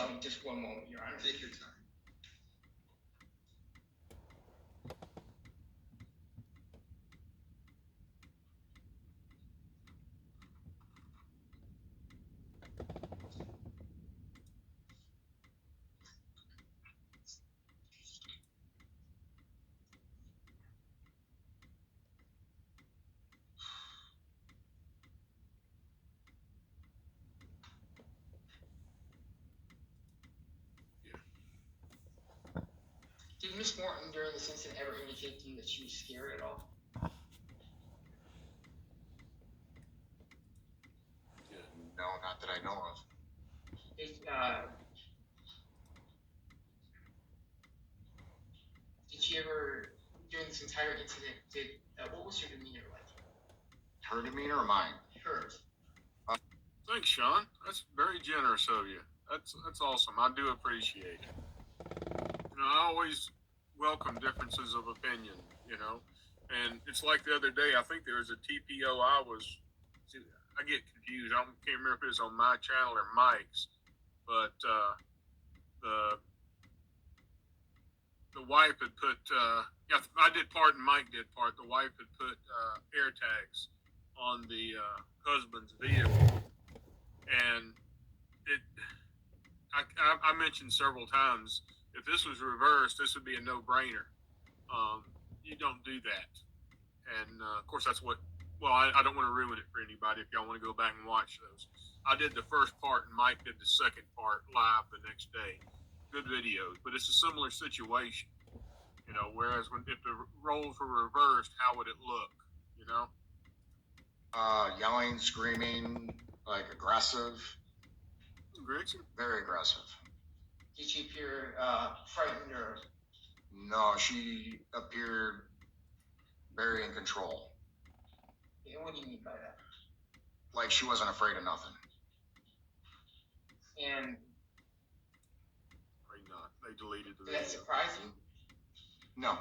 allow me just one moment, Your Honor. Take your time. Did Miss Morton during this incident ever indicate to you that she was scared at all? No, not that I know of. Did she ever, during this entire incident, what was her demeanor like? Her demeanor or mine? Hers. Thanks, Sean. That's very generous of you. That's awesome. I do appreciate it. I always welcome differences of opinion, And it's like the other day, I think there was a TPO I get confused. I can't remember if it was on my channel or Mike's, but the wife had put, I did part and Mike did part. The wife had put air tags on the husband's vehicle. And I mentioned several times, if this was reversed, this would be a no-brainer. You don't do that. And, of course, that's I don't want to ruin it for anybody if y'all want to go back and watch those. I did the first part, and Mike did the second part live the next day. Good videos, but it's a similar situation. Whereas if the roles were reversed, how would it look, Yelling, screaming, like aggressive. Aggressive? Very aggressive. Did she appear frightened or? No, she appeared very in control. And what do you mean by that? Like she wasn't afraid of nothing. And Probably not. They deleted the did video. that surprise you? No.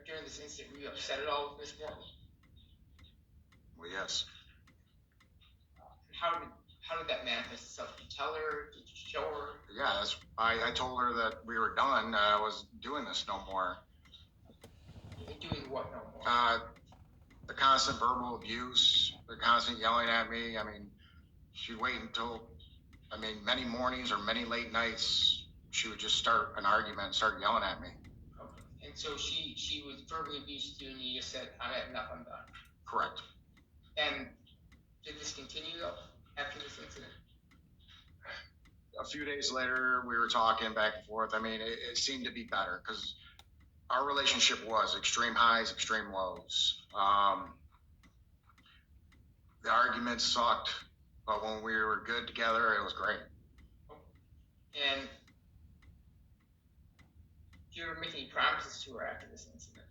During this incident, were you upset at all with Miss Morton? Well, yes. How did that manifest itself? Did you tell her? Did you show her? Yeah, I told her that we were done. I was doing this no more. Doing what no more? The constant verbal abuse, the constant yelling at me. I mean, she'd wait until, many mornings or many late nights, she would just start an argument and start yelling at me. Okay. And so she was verbally abused you, and you just said, "I had enough. I'm done." Correct. And did this continue though after this incident? A few days later, we were talking back and forth. It seemed to be better because our relationship was extreme highs, extreme lows. The arguments sucked, but when we were good together, it was great. And did you ever make any promises to her after this incident?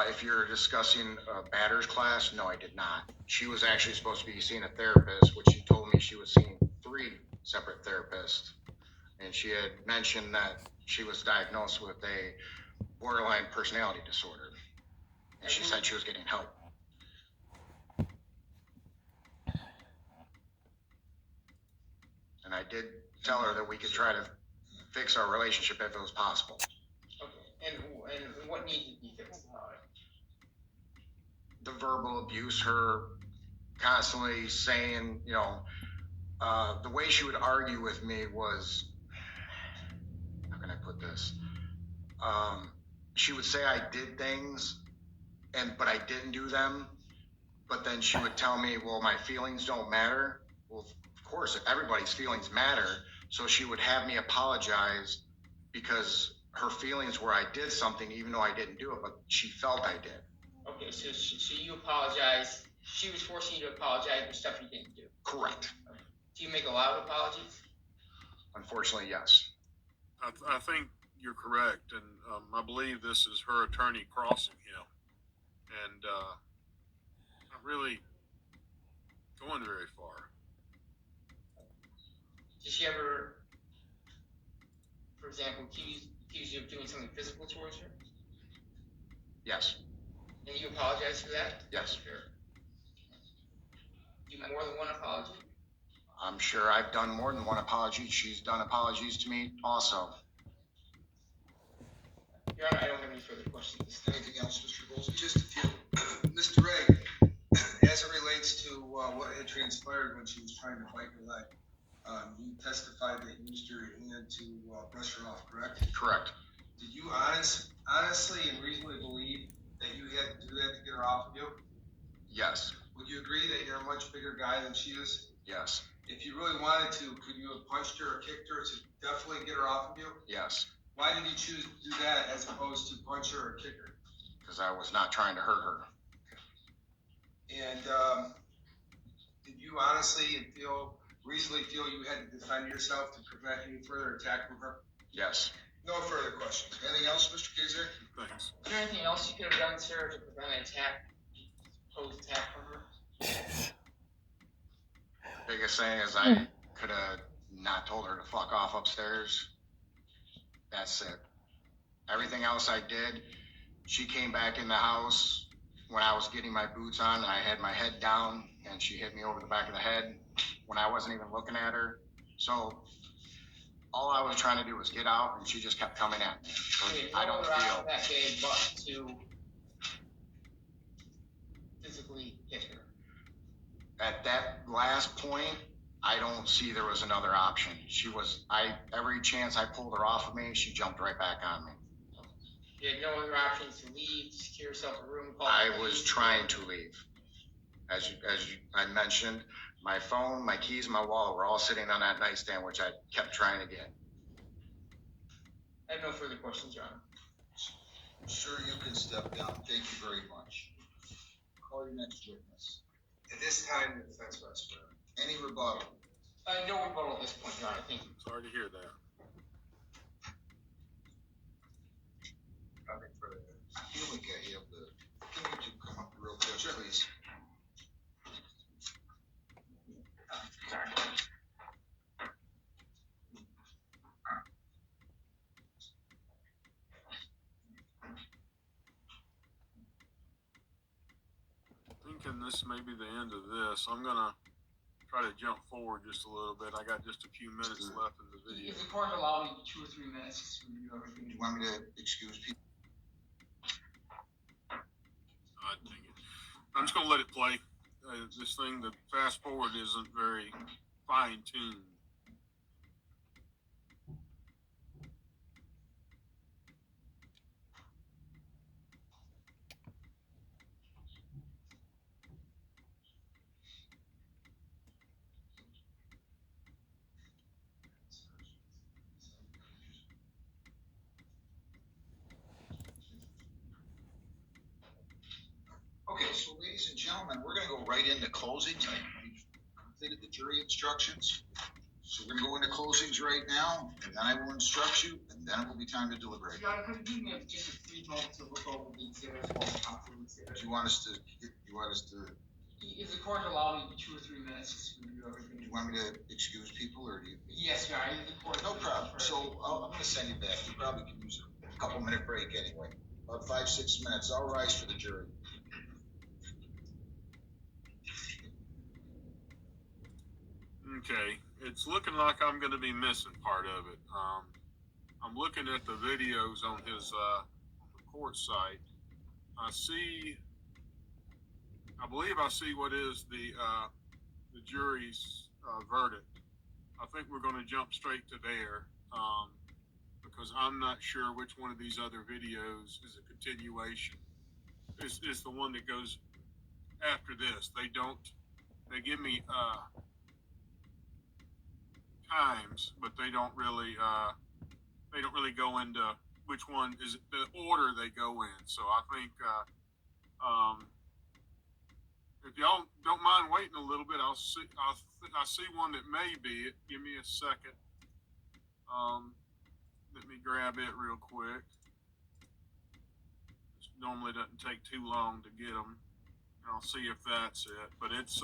If you're discussing a batter's class, no, I did not. She was actually supposed to be seeing a therapist, which she told me she was seeing 3 separate therapists. And she had mentioned that she was diagnosed with a borderline personality disorder. And she said she was getting help. And I did tell her that we could try to fix our relationship if it was possible. Okay. And what needed to be fixed about it? The verbal abuse, her constantly saying, the way she would argue with me was, how can I put this? She would say I did things, but I didn't do them. But then she would tell me, well, my feelings don't matter. Well, of course, everybody's feelings matter. So she would have me apologize because her feelings were I did something even though I didn't do it, but she felt I did. Okay, so you apologize. She was forcing you to apologize for stuff you didn't do. Correct. Okay. Do you make a lot of apologies? Unfortunately, yes. I think you're correct, and I believe this is her attorney crossing him, and not really going very far. Did she ever, for example, accuse you of doing something physical towards her? Yes, And you apologize for that? yes. Do more than one apology? I'm sure I've done more than one apology. She's done apologies to me also. Your Honor, I don't have any further questions. Anything else, Mr. Goldsby? Just a few. Mr. Ray, as it relates to what had transpired when she was trying to bite your leg, you testified that you used your hand to brush her off, correct? Correct. Did you honestly and reasonably believe that you had to do that to get her off of you? Yes, Would you agree that you're a much bigger guy than she is? yes, If you really wanted to, could you have punched her or kicked her to definitely get her off of you? yes. Why did you choose to do that as opposed to punch her or kick her? Because I was not trying to hurt her. And did you honestly and reasonably feel you had to defend yourself to prevent any further attack from her? Yes. No further questions. Anything else, Mr. Kazak? Thanks. Is there anything else you could have done, sir, to prevent an attack, posed attack from her? Biggest thing is I could have not told her to fuck off upstairs. That's it. Everything else I did, she came back in the house when I was getting my boots on and I had my head down and she hit me over the back of the head when I wasn't even looking at her. So all I was trying to do was get out and she just kept coming at me. So I don't feel. That day, but to physically hit her. At that last point, I don't see there was another option. Every chance I pulled her off of me, she jumped right back on me. You had no other options to leave, secure yourself a room. I was trying to leave. I mentioned, my phone, my keys, my wallet were all sitting on that nightstand, which I kept trying to get. I have no further questions, Your Honor. Sir, you can step down. Thank you very much. Call your next witness. At this time, the defense must swear. Any rebuttal? No rebuttal at this point, Your Honor. Thank you. Sorry to hear that. Nothing further. I feel like I have can you two come up real quick, please? Sorry. Thinking this may be the end of this, I'm gonna try to jump forward just a little bit. I got just a few minutes left in the video. If the court allow me 2 or 3 minutes to review everything. Do you want me to excuse people? Dang it. I'm just gonna let it play. This thing, the fast forward isn't very fine tuned. Okay, so ladies and gentlemen, we're gonna go right into closings. We've completed the jury instructions. So we're gonna go into closings right now, and then I will instruct you, and then it will be time to deliberate. Your Honor, could you give me just a brief moment to look over the exhibits while we talk through the exhibits? Do you want us to, If the court allow me 2 or 3 minutes to review everything. do you want me to excuse people, or do you? Yes, Your Honor. The court. No problem. So I'm gonna send you back. You probably can use a couple minute break anyway. About 5-6 minutes. All rise for the jury. Okay, it's looking like I'm going to be missing part of it. I'm looking at the videos on his on the court site. I believe I see what is the jury's verdict. I think we're going to jump straight to there because I'm not sure which one of these other videos is a continuation. It's the one that goes after this. They give me times, but they don't really go into which one is the order they go in. So I think if y'all don't mind waiting a little bit, I see one that may be it. Give me a second. Let me grab it real quick. It normally doesn't take too long to get them. I'll see if that's it, but it's